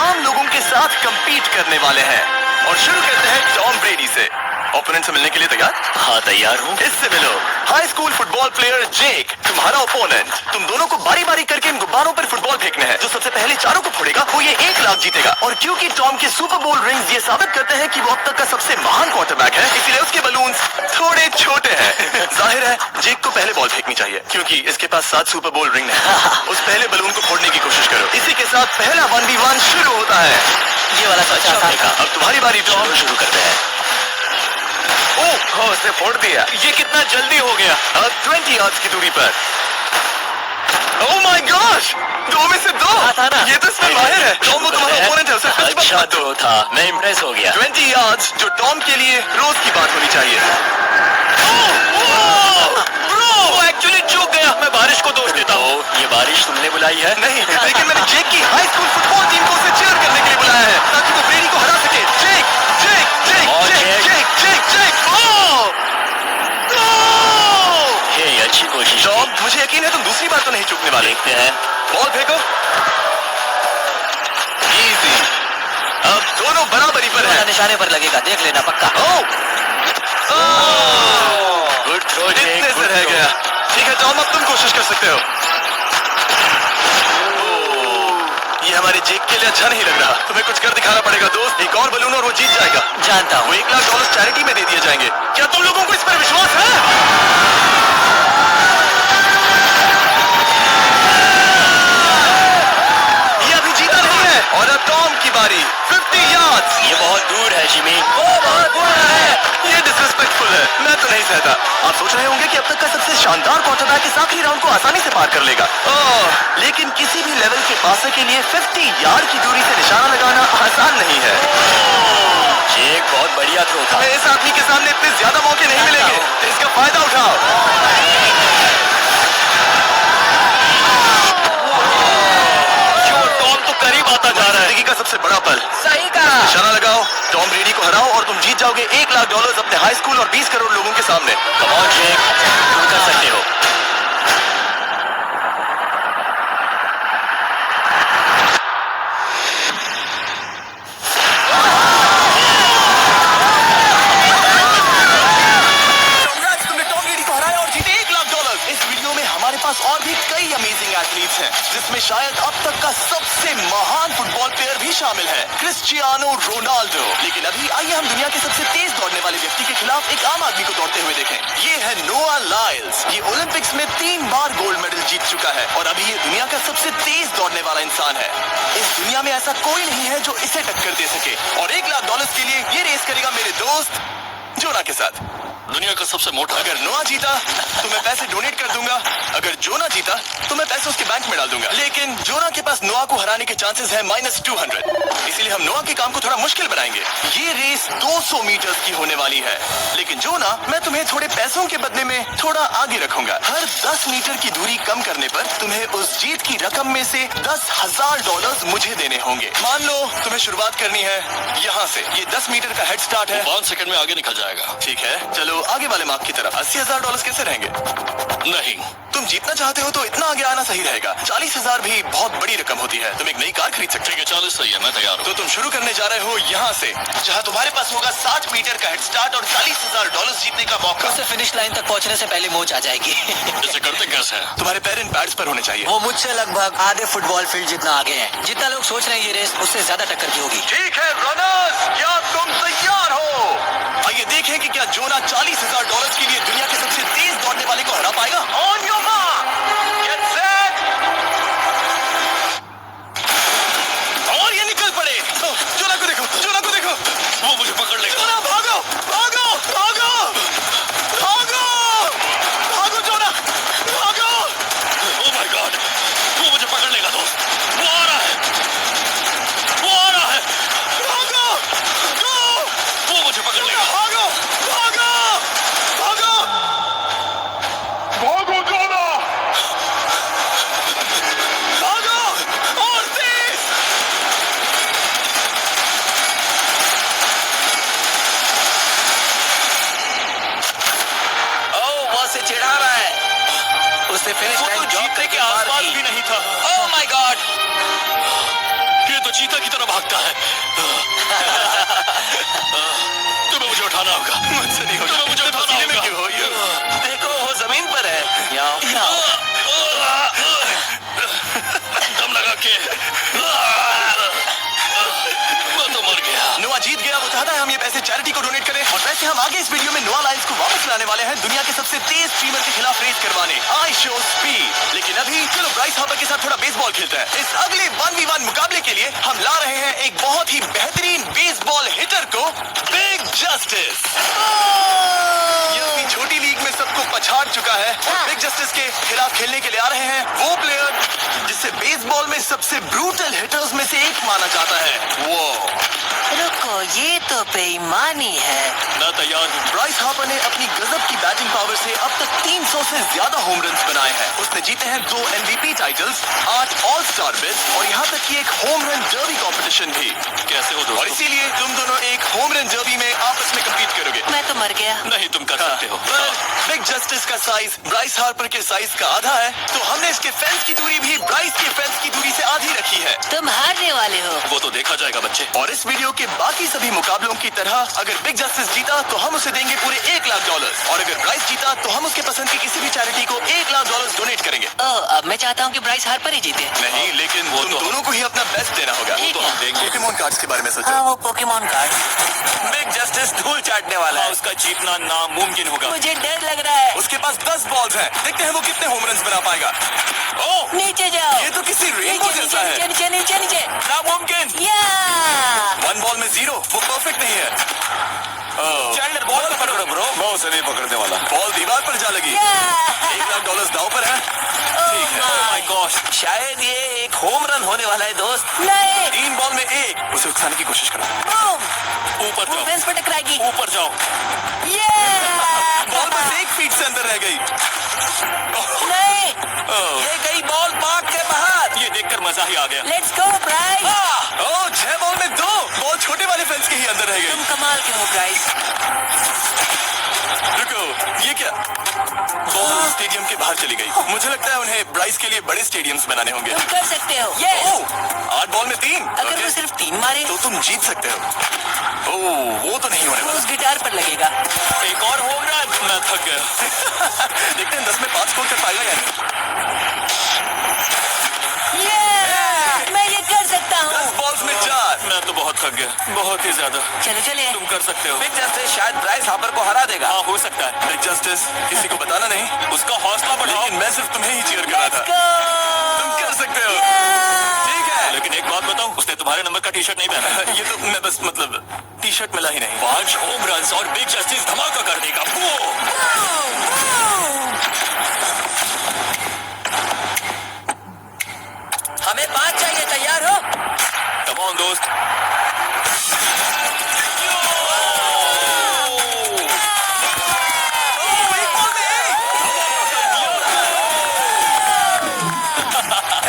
आम लोगों के साथ कम्पीट करने वाले हैं। और शुरू करते हैं टॉम ब्रेडी से। ओपोनेंट से मिलने के लिए तैयार? हाँ तैयार हूँ। इससे मिलो। हाई स्कूल फुटबॉल प्लेयर जेक, तुम्हारा ओपोनेंट। तुम दोनों को बारी बारी करके इन गुब्बारों पर फुटबॉल फेंकने हैं। जो सबसे पहले चारों को फोड़ेगा वो ये 1 लाख जीतेगा। और क्योंकि टॉम के सुपर बोल रिंग्स ये साबित करते हैं कि वो अब तक का सबसे महान क्वार्टरबैक है, इसलिए उसके बलून्स थोड़े छोटे हैं। जाहिर है जेक को पहले बॉल फेंकनी चाहिए क्योंकि इसके पास 7 सुपर बोल रिंग है। उस पहले बलून को फोड़ने की कोशिश करो। इसी के साथ पहला 1v1 शुरू होता है। ये वाला तो अच्छा था। अब तुम्हारी बारी टॉम। शुरू करते हैं। ओह, उसने फोड़ दिया। ये कितना जल्दी हो गया। 20 यार्ड्स की दूरी पर। ओह माय गॉश, 2 में से 2। था ना? ये तो इसमें माहिर है। टॉम वो तुम्हारा ओपोनेंट है, उसे फिस्ट बम्प अच्छा मत दो। तो था, मैं इम्प्रेस हो गया। 20 यार्ड्स जो टॉम के लिए रोज की बात होनी चाहिए। वो एक्चुअली चूक गया। मैं बारिश को दोष देता हूँ। ये बारिश तुमने बुलाई है? नहीं, लेकिन मैंने जेक की हाई स्कूल फुटबॉल टीम को उसे चीयर करने के लिए बुलाया है ताकि वो ब्रेडी को हरा सके। जेक, जेक, जेक, और जेक, जेक, जेक, जेक। ये अच्छी कोशिश टॉम, थी। मुझे यकीन है तुम दूसरी बार तो नहीं चूकने वाले। देखते हैं। बॉल फेंको। इजी। अब दोनों बराबरी पर हैं। निशाने पर लगेगा, देख लेना पक्का। गुड थ्रो इतने से रह गया। ठीक है टॉम, अब तुम कोशिश कर सकते हो। ये हमारे जेक के लिए अच्छा नहीं लग रहा। तुम्हें कुछ कर दिखाना पड़ेगा दोस्त। एक और बलून और वो जीत जाएगा। जानता वो हूँ। $1 लाख चैरिटी में दे दिए जाएंगे। क्या तुम लोगों को इस पर विश्वास है? ये अभी जीता नहीं है। और अब टॉम की बारी। 50 यार्ड्स। ये बहुत दूर है जिमी। वो बहुत बुरा है। ये डिसरिस्पेक्टफुल है। मैं तो नहीं सहता। आप सोच रहे होंगे कि अब तक का सबसे शानदार क्वार्टरबैक इस आखिरी राउंड को आसानी से पार कर लेगा। लेकिन किसी भी लेवल के पासे के लिए 50 यार्ड की दूरी से निशाना लगाना आसान नहीं है। ये एक बहुत बढ़िया थ्रो था। इस आदमी के सामने इतने ज्यादा मौके नहीं मिलेंगे। इसका फायदा उठाओ। जो टॉम तो करीब आता जा रहा है। जिंदगी का सबसे बड़ा पल। सही कहा। निशाना लगाओ, टॉम ब्रेडी को हराओ और तुम जीत जाओगे $1 लाख अपने हाई स्कूल और 20 करोड़ लोगों के सामने। कम ऑन जेक, तुम कर सकते हो। तुमने टॉम ब्रेडी को हराया और जीते $1 लाख। इस वीडियो में हमारे पास और भी कई अमेजिंग एथलीट्स हैं, जिसमें शायद अब तक का सबसे महान फुटबॉल प्लेयर भी शामिल है, क्रिस्टियानो रोनाल्डो। लेकिन अभी आइए हम दुनिया के सबसे तेज दौड़ने वाले व्यक्ति के खिलाफ एक आम आदमी को दौड़ते हुए देखें। ये है नोआ लाइल्स। ये ओलंपिक्स में 3 बार गोल्ड मेडल जीत चुका है और अभी ये दुनिया का सबसे तेज दौड़ने वाला इंसान है। इस दुनिया में ऐसा कोई नहीं है जो इसे टक्कर दे सके। और $1 लाख के लिए ये रेस करेगा मेरे दोस्त जोना के साथ। दुनिया का सबसे मोटा। अगर नोआ जीता तो मैं पैसे डोनेट कर दूंगा। अगर जोना जीता तो मैं पैसे उसके बैंक में डाल दूंगा। लेकिन जोना के पास नोआ को हराने के चांसेस है -200। इसीलिए हम नोआ के काम को थोड़ा मुश्किल बनाएंगे। ये रेस 200 मीटर की होने वाली है। लेकिन जोना, मैं तुम्हें थोड़े पैसों के बदले में थोड़ा आगे रखूंगा। हर 10 मीटर की दूरी कम करने पर तुम्हें उस जीत की रकम में से $10,000 मुझे देने होंगे। मान लो तुम्हें शुरुआत करनी है यहाँ से। ये 10 मीटर का हेड स्टार्ट है। 5 सेकंड में आगे निकल जाएगा। ठीक है, चलो आगे वाले मार्क की तरफ। $80,000 कैसे रहेंगे? नहीं, तुम जीतना चाहते हो तो इतना आगे आना सही रहेगा। 40,000 भी बहुत बड़ी रकम होती है। तुम एक नई कार खरीद सकते हो। ठीक है 40 सही है, मैं तैयार हूँ। तो तुम शुरू करने जा रहे हो यहाँ से, जहाँ तुम्हारे पास होगा 60 मीटर का हेड स्टार्ट और $40,000 जीतने का मौका। उससे फिनिश लाइन तक पहुंचने से पहले मोच आ जाएगी। इसे करते कैसे हैं? तुम्हारे पैर इन पैड्स पर होने चाहिए। वो मुझसे लगभग आधे फुटबॉल फील्ड जितना आगे है। जितना लोग सोच रहे हैं ये रेस उससे ज्यादा टक्कर की होगी। ठीक है रनर्स, क्या तुम तैयार हो? आइए देखें कि क्या जोना $40,000 के लिए दुनिया के सबसे तेज दौड़ने वाले को हरा पाएगा। On your mark, get set. और ये निकल पड़े। जोना को देखो, जोना को देखो। वो मुझे पकड़ लेगा। जोना भागो, भागो, भागो, भागो, भागो जोना, भागो। ओह माय गॉड, वो मुझे पकड़ लेगा दोस्त। वो आ रहा है, वो आ रहा है। भागो, गो। वो मुझे पकड़ लेगा। भागो, भागो, भागो, भागो जोना। जीत गया, वो चाहता है हम ये पैसे चैरिटी को डोनेट करें। और वैसे हम आगे इस वीडियो में नोआ लायंस को वापस लाने वाले हैं दुनिया के सबसे तेज स्ट्रीमर के खिलाफ रेस करवाने, आई शो स्पीड। लेकिन अभी चलो ब्राइस हार्पर के साथ थोड़ा बेसबॉल खेलते हैं। इस अगले 1v1 मुकाबले के लिए हम ला रहे हैं एक बहुत ही बेहतरीन बेसबॉल हिटर को, बिग जस्टिस। ये अपनी छोटी लीग में सबको पछाड़ चुका है और बिग जस्टिस के खिलाफ खेलने के लिए आ रहे हैं वो प्लेयर जिसे बेसबॉल में सबसे ब्रूटल हिटर्स में से एक माना जाता है। वो रुको, ये तो बेईमानी है। मैं तैयार हूँ। ब्राइस हार्पर ने अपनी गजब की बैटिंग पावर से अब तक 300 से ज्यादा होम रन्स बनाए हैं। उसने जीते हैं 2 MVP titles, 8 all star bids और यहाँ तक कि एक होम रन डर्बी कंपटीशन भी। कैसे हो और दोस्तों? इसीलिए तुम दोनों एक होम रन डर्बी में आपस में कम्पीट करोगे। मैं तो मर गया। नहीं, तुम कर सकते हो। पर बिग जस्टिस का साइज ब्राइस हार्पर के साइज का आधा है, तो हमने इसके फेंस की दूरी भी ब्राइस के फेंस की दूरी से आधी रखी है। तुम हारने वाले हो। वो तो देखा जाएगा बच्चे। और इस वीडियो के बाकी सभी मुकाबलों की तरह अगर बिग जस्टिस जीता तो हम उसे देंगे पूरे $1 लाख और अगर ब्राइस जीता तो हम उसके पसंद की किसी भी चैरिटी को $1 लाख डोनेट करेंगे। अब मैं चाहता हूँ कि ब्राइस हार्पर ही जीते। नहीं, लेकिन वो तुम तो- दोनों को ही अपना बेस्ट देना होगा। ठीक तो है। हम देंगे। पोकेमॉन कार्ड्स के बारे में सोचो। हाँ, वो पोकेमॉन कार्ड। बिग जस्टिस धूल चाटने वाला है। उसका जीतना नामुमकिन होगा। मुझे डर लग रहा है। उसके पास 10 बॉल्स हैं। देखते हैं वो कितने होम रन्स बना पाएगा। ओह, नीचे जाओ। ये तो किसी रेनबो नीचे जैसा नीचे है। नीचे नीचे नीचे। नामुमकिन। या 1 बॉल में 0, वो परफेक्ट नहीं है। चैंडलर बॉल पर पकड़ो ब्रो। मैं उसे नहीं पकड़ने वाला। बॉल दीवार पर जा लगी। $1 लाख दाव पर है। ठीक है। Oh my gosh. शायद ये एक होम रन होने वाला है दोस्त। नहीं। 3 बॉल में 1, उसे उकसाने की कोशिश करो। बूम। ऊपर वो जाओ। फेंस पर टकराएगी। ऊपर जाओ। बॉल बस 1 फीट से अंदर रह गई। नहीं। ये गई बॉल पार्क के बाहर। ये देखकर मजा ही आ गया। Let's go Bryce. 6 बॉल में 2, बॉल छोटे वाले फेंस के ही अंदर रह तुम गई। कमाल के हो ब्राइस। रुको, ये क्या? बॉल स्टेडियम के बाहर चली गई। मुझे लगता है उन्हें ब्राइस के लिए बड़े स्टेडियम्स बनाने होंगे। तुम कर सकते हो। यस। 8 बॉल में 3। अगर वो सिर्फ 3 मारे तो तुम जीत सकते हो। वो तो नहीं होने वो वाला। उस गिटार पर लगेगा। एक और होम रन। मैं थक गया। देखते हैं 10 में 5 स्कोर कर पाएगा या नहीं। मैं ये कर सकता 10 हूँ। बॉल्स में 4। मैं तो बहुत थक गया, बहुत ही ज्यादा। चलो चलिए। तुम कर सकते हो। बिग जस्टिस शायद ब्राइस हार्पर को हरा देगा। हाँ, हो सकता है। बिग जस्टिस किसी को बताना नहीं। उसका हौसला बढ़ाओ। लेकिन मैं सिर्फ तुम्हें ही चीयर कर रहा लेट्स था। गो। तुम कर सकते हो। Yeah! ठीक है। लेकिन एक बात बताऊं, उसने तुम्हारे नंबर का टी शर्ट नहीं पहना। ये तो मैं बस मतलब टी शर्ट मिला ही नहीं। 5 होम रन और बिग जस्टिस धमाका कर देगा। वो हमें 5 चाहिए। तैयार हो? कम ऑन दोस्त।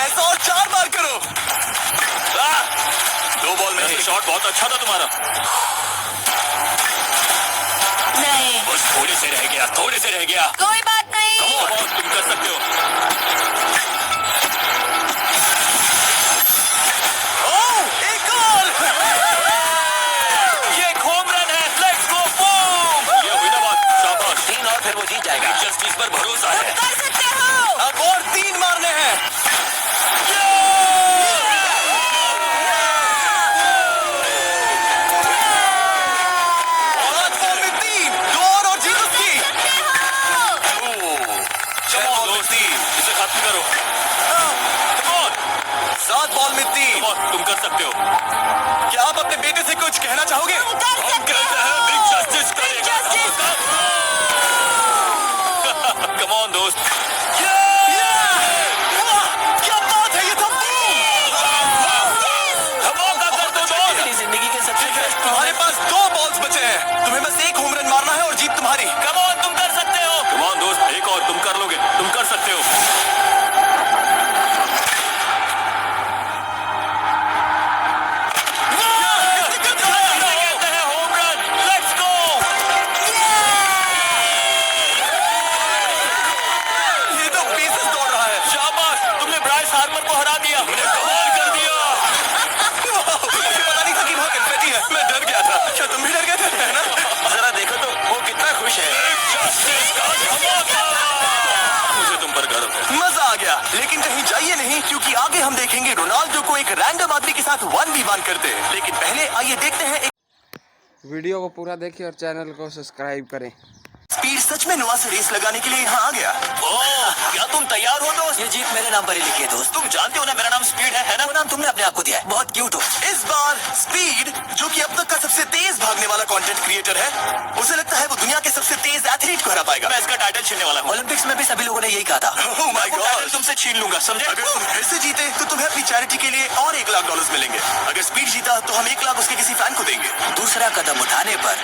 ऐसा और 4 बार करो। 2 बॉल में 1। शॉट बहुत अच्छा था तुम्हारा। नहीं। बस थोड़े से रह गया, थोड़े से रह गया। कोई बात नहीं। Come on, तुम कर सकते हो। एक और। ये एक होम रन है। Let's go boom. ये हुई ना बात। शाबाश। 3 और फिर वो जीत जाएगा। जस्टिस पर भरोसा है। कर सकते हो। अब और 3 मारने हैं। 5 बॉल में 3, 2 और जीत उसकी। Come on, दोस्त। इसे खत्म करो। Come on, 7 बॉल में 3। come on, तुम कर सकते हो। क्या आप अपने बेटे से कुछ कहना चाहोगे? हम कहते हैं बिग जस्टिस करेगा। Come on, दोस्त। क्या बात है, ये तो धमाका कर दो दोस्त। मेरी जिंदगी के सबसे बेस्ट तुम्हारे पास 2 बॉल्स बचे हैं। तुम्हें बस 1 होम रन मारना है और जीत तुम्हारी। Come on, तुम कर सकते हो। Come on, दोस्त, एक और तुम कर लोगे। तुम कर सकते हो। कहते हैं होम रन। Let's go। ये तो बेसिस दौड़ रहा है। शाबाश, तुमने ब्राइस हार्पर को हरा दिया। तुमने कमाल कर दिया। मुझे पता नहीं था कि वहाँ कन्फेटी है। मैं डर गया था। क्या तुम भी डर गए थे, है ना? जरा देखो तो वो कितना खुश है। जस्टिस का धमाका। मुझे तुम पर गर्व है। मजा आ गया। लेकिन कहीं जाइए नहीं, क्योंकि आगे हम देखेंगे रोनाल्डो को एक रैंडम आदमी के साथ 1v1 करते। लेकिन पहले आइए देखते हैं एक वीडियो को पूरा देखिए और चैनल को सब्सक्राइब करें। स्पीड सच में नुआ से रेस लगाने के लिए यहाँ आ गया। ओह, क्या तुम तैयार हो दोस्त? ये जीत मेरे नाम पर ही लिखी है दोस्त। तुम जानते हो ना मेरा नाम स्पीड है ना? वो नाम तुमने अपने आप को दिया है। बहुत क्यूट हो। इस बार स्पीड, जो कि अब तक का सबसे तेज भागने वाला कंटेंट क्रिएटर है, उसे लगता है वो दुनिया के सबसे तेज एथलीट को हरा पाएगा। मैं इसका टाइटल छीनने वाला हूँ। ओलंपिक्स में भी सभी लोगों ने यही कहा था। Oh my वो टाइटल God! तुमसे छीन लूंगा, समझे? अगर तुम फिर से जीते तो तुम्हें अपनी चैरिटी के लिए और $1,00,000 मिलेंगे। अगर स्पीड जीता तो हम 1 लाख उसके किसी फैन को देंगे। दूसरा कदम उठाने पर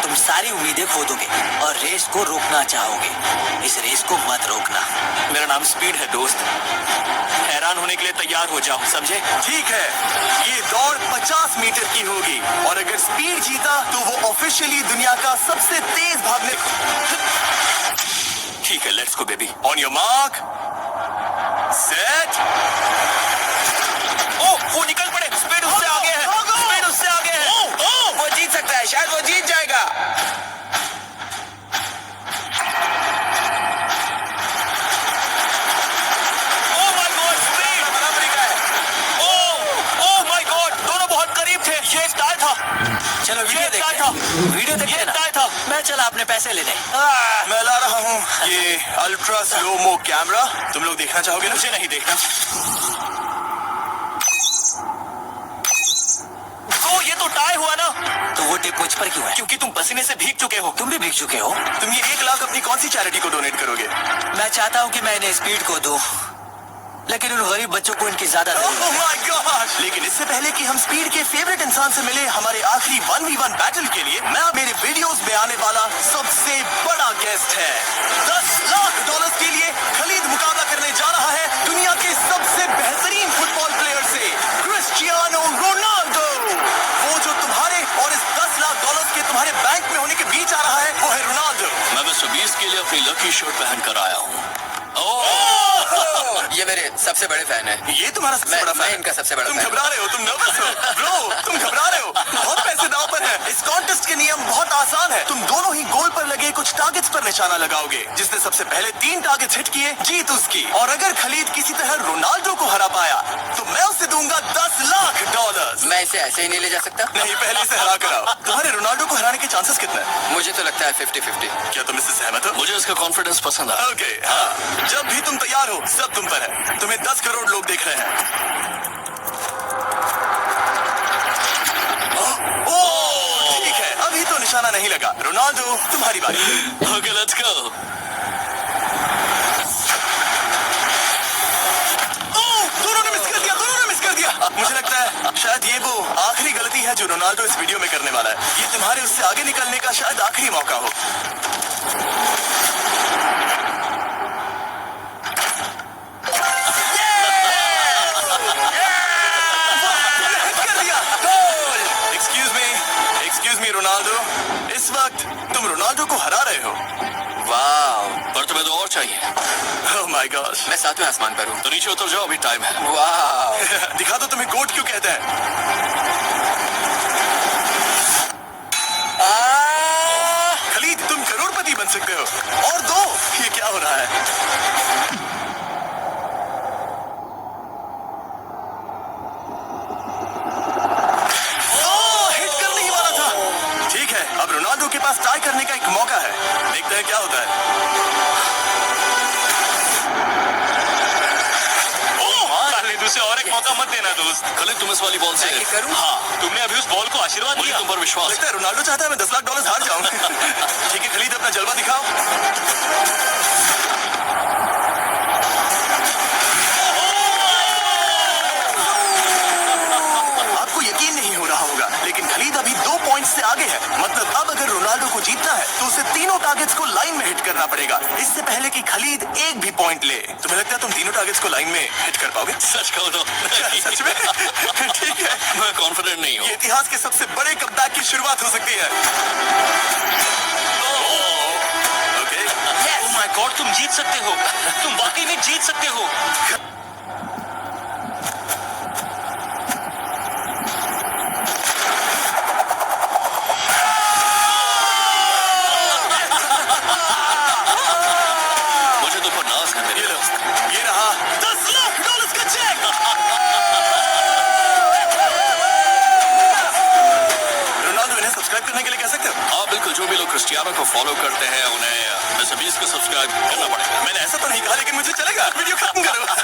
तुम सारी उम्मीदें खो दोगे और रेस को रोकना चाहोगे। इस रेस को मत रोकना। मेरा नाम स्पीड है दोस्त। हैरान होने के लिए तैयार हो जाओ, समझे? ठीक है, ये दौड़ 50 मीटर की होगी और अगर स्पीड जीता तो वो ऑफिशियली दुनिया का सबसे तेज भागने। ठीक है, let's go baby. On your mark, set. Oh, वो निकल पड़े। स्पीड उससे आगे है। स्पीड उससे आगे है। वो जीत सकता है, शायद वो जीत जाएगा। ओह माय गॉड, स्पीड बराबरी का है। ओह माय गॉड, दोनों बहुत करीब थे। ये एक टाई था। चलो वीडियो ये देखते टाई हैं। था। वीडियो देखते ये हैं ना। टाई था। मैं चला अपने पैसे लेने। मैं ला रहा हूँ ये अल्ट्रा स्लो-मो कैमरा। तुम लोग देखना चाहोगे ना? मुझे नहीं देखना। ओह, ये तो टाई हुआ ना? तो वो टिप मुझ पर क्यों है? क्योंकि तुम पसीने से भीग चुके हो। तुम भी भीग चुके हो। तुम ये 1 लाख अपनी कौन सी चैरिटी को डोनेट करोगे? मैं चाहता हूँ कि मैं इन्हें स्पीड को दूं, लेकिन उन गरीब बच्चों को इनकी ज्यादा जरूरत है। Oh my God! लेकिन इससे पहले कि हम स्पीड के फेवरेट इंसान से मिले हमारे आखिरी 1v1 बैटल के लिए, मैं मेरे वीडियोस में आने वाला सबसे बड़ा गेस्ट है। $10 लाख के लिए खलीद मुकाबला करने जा रहा है दुनिया के सबसे बेहतरीन फुटबॉल प्लेयर से, क्रिस्टियानो रोनाल्डो। वो जो तुम्हारे और इस $10 लाख के तुम्हारे बैंक में होने के बीच आ रहा है, वो है रोनाल्डो। मैं 120 के लिए अपनी लकी शर्ट पहन कर आया हूँ। ये मेरे सबसे बड़े फैन है। ये तुम्हारा सबसे बड़ा मैं फैन। इनका सबसे बड़ा तुम फैन घबरा रहे हो, तुम नर्वस हो ब्रो, तुम घबरा रहे हो। बहुत पैसे दांव पर है। इस कॉन्टेस्ट के नियम बहुत आसान है। तुम दोनों ही गोल पर लगे कुछ टारगेट्स पर निशाना लगाओगे। जिसने सबसे पहले 3 टारगेट्स हिट किए, जीत उसकी। और अगर खलीद किसी तरह रोनाल्डो को हरा पाया तो मैं उसे दूंगा $10 लाख। मैं इसे ऐसे ही नहीं ले जा सकता। नहीं, पहले इसे हरा कर आओ। तुम्हारे रोनाल्डो को हराने के चांसेस कितने हैं? मुझे तो लगता है 50-50। क्या तुम इससे सहमत हो? मुझे इसका कॉन्फिडेंस पसंद आया। ओके, हाँ। जब भी तुम तैयार हो, सब तुम पर है। तुम्हें 10 करोड़ लोग देख रहे हैं। ओह, ठीक है, अभी तो निशाना नहीं लगा। रोनाल्डो, तुम्हारी बारी। Okay, let's go. ओह, दोनों ने मिस कर दिया, दोनों ने मिस कर दिया। मुझे लगता है शायद ये वो आखिरी गलती है जो रोनाल्डो इस वीडियो में करने वाला है। ये तुम्हारे उससे आगे निकलने का शायद आखिरी मौका हो। एक्सक्यूज मी रोनाल्डो, इस वक्त तुम रोनाल्डो को हरा रहे हो। वाह, पर तुम्हें तो और चाहिए। Oh my God. मैं 7वें आसमान पर हूँ। तो नीचे उतर जाओ, अभी टाइम है। वाह, दिखा दो तुम्हें गोट क्यों कहते हैं। खलीद, तुम करोड़पति बन सकते हो। और दो, ये क्या हो रहा है? हिट करने ही वाला था। ठीक है, अब रोनाल्डो के पास टाई करने का एक मौका है। देखते हैं क्या होता है। उसे और एक मौका मत देना दोस्त। खलीद, तुम इस वाली बॉल से मैं करूं? हाँ, तुमने अभी उस बॉल को आशीर्वाद दिया। तुम पर विश्वास लगता है रोनाल्डो चाहता है मैं $10 लाख हार जाऊं। ठीक है खलीद, अपना जलवा दिखाओ। आपको यकीन नहीं हो रहा होगा, लेकिन खलीद अभी 2 पॉइंट से आगे है। मतलब अब अगर रोनाल्डो को जीतना है तो उसे तीनों टारगेट्स को लाइन में हिट करना पड़ेगा, इससे पहले कि खलीद एक भी पॉइंट ले। तुम्हें लगता है तुम तीनों टारगेट्स को लाइन में हिट कर पाओगे? सच कहो तो सच में? ठीक है, मैं कॉन्फिडेंट नहीं हूँ। ये इतिहास के सबसे बड़े कमबैक की शुरुआत हो सकती है। ओके, ओह माय गॉड, तुम जीत सकते हो। तुम वाकई में जीत सकते हो। मुझे तो पर नाज है ये मेरे। लो, ये रहा $10 लाख का चेक। रोनाल्डो, इन्हें सब्सक्राइब करने के लिए कह सकते हो? हाँ बिल्कुल, जो भी लोग क्रिस्टियानो को फॉलो करते हैं उन्हें मिस्टर बीस्ट को सब्सक्राइब करना पड़ेगा। मैंने ऐसा तो नहीं कहा, लेकिन मुझे चलेगा। वीडियो खत्म करो।